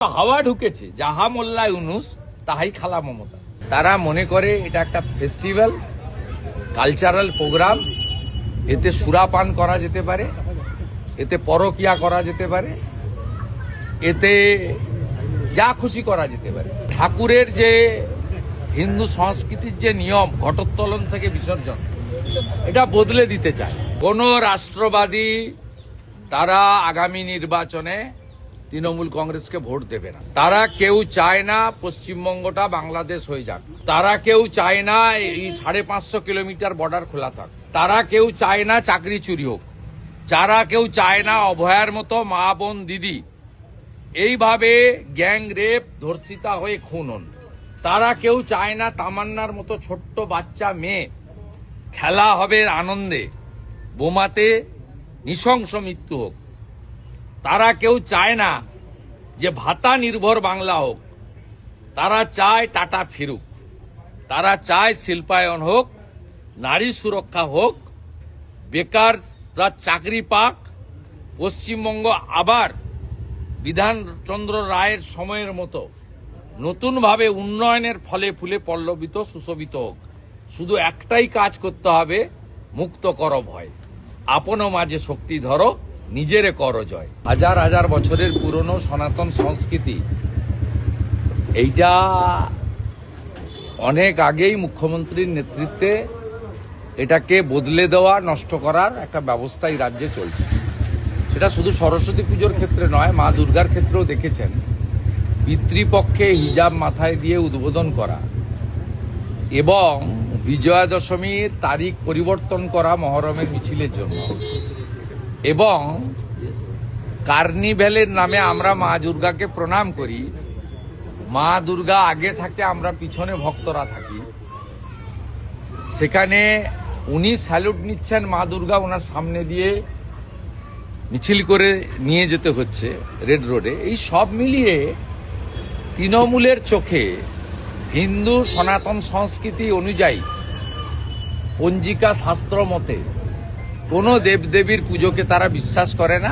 হাওয়া ঢুকেছে, যাহা মোল্লা ইউনুস তাহাই খালা মমতা। তারা মনে করে এটা একটা ফেস্টিভ্যাল, কালচারাল প্রোগ্রাম, এতে সুরাপান করা যেতে পারে, এতে পরকিয়া করা যেতে পারে, এতে যা খুশি করা যেতে পারে। ঠাকুরের যে হিন্দু সংস্কৃতির যে নিয়ম ঘটোত্তোলন থেকে বিসর্জন, এটা বদলে দিতে চায় কোন রাষ্ট্রবাদী। তারা আগামী নির্বাচনে তৃণমূল কংগ্রেসকে ভোট দেবে না। তারা কেউ চায় না পশ্চিমবঙ্গটা বাংলাদেশ হয়ে যাক। তারা কেউ চায় না এই 550 কিলোমিটার বর্ডার খোলা থাক। তারা কেউ চায় না চাকরি চুরি হোক। যারা কেউ চায় না অভয়ার মতো মা বোন দিদি এইভাবে গ্যাং রেপ ধর্ষিতা হয়ে খুন হন। তারা কেউ চায় না তামান্নার মতো ছোট্ট বাচ্চা মেয়ে খেলা হবে আনন্দে, বোমাতে নৃশংস মৃত্যু হোক। তারা কেউ চায় না যে ভাতা নির্ভর বাংলা হোক। তারা চায় টাটা ফিরুক। তারা চায় শিল্পায়ন হোক, নারী সুরক্ষা হোক, বেকাররা চাকরি পাক, পশ্চিমবঙ্গ আবার বিধানচন্দ্র রায়ের সময়ের মতো নতুনভাবে উন্নয়নের ফলে ফুলে পল্লবিত সুশোভিত হোক। শুধু একটাই কাজ করতে হবে, মুক্ত কর ভয়, আপন মাঝে শক্তি ধরো, নিজেরে কর জয়। হাজার হাজার বছরের পুরনো সনাতন সংস্কৃতি, এইটা অনেক আগেই মুখ্যমন্ত্রীর নেতৃত্বে এটাকে বদলে দেওয়া, নষ্ট করার একটা ব্যবস্থা এই রাজ্যে চলছে। সেটা শুধু সরস্বতী পুজোর ক্ষেত্রে নয়, মা দুর্গার ক্ষেত্রেও দেখেছেন পিতৃপক্ষে হিজাব মাথায় দিয়ে উদ্বোধন করা এবং বিজয়া দশমীর তারিখ পরিবর্তন করা মহরমের মিছিলের জন্য, এবং কার্নিভ্যালের নামে আমরা মা দুর্গাকে প্রণাম করি। মা দুর্গা আগে থাকে, আমরা পিছনে ভক্তরা থাকি। সেখানে উনি স্যালুট নিচ্ছেন, মা দুর্গা ওনার সামনে দিয়ে মিছিল করে নিয়ে যেতে হচ্ছে রেড রোডে। এই সব মিলিয়ে তৃণমূলের চোখে হিন্দু সনাতন সংস্কৃতি অনুযায়ী পঞ্জিকা শাস্ত্র মতে কোনো দেবদেবীর পুজোকে তারা বিশ্বাস করে না।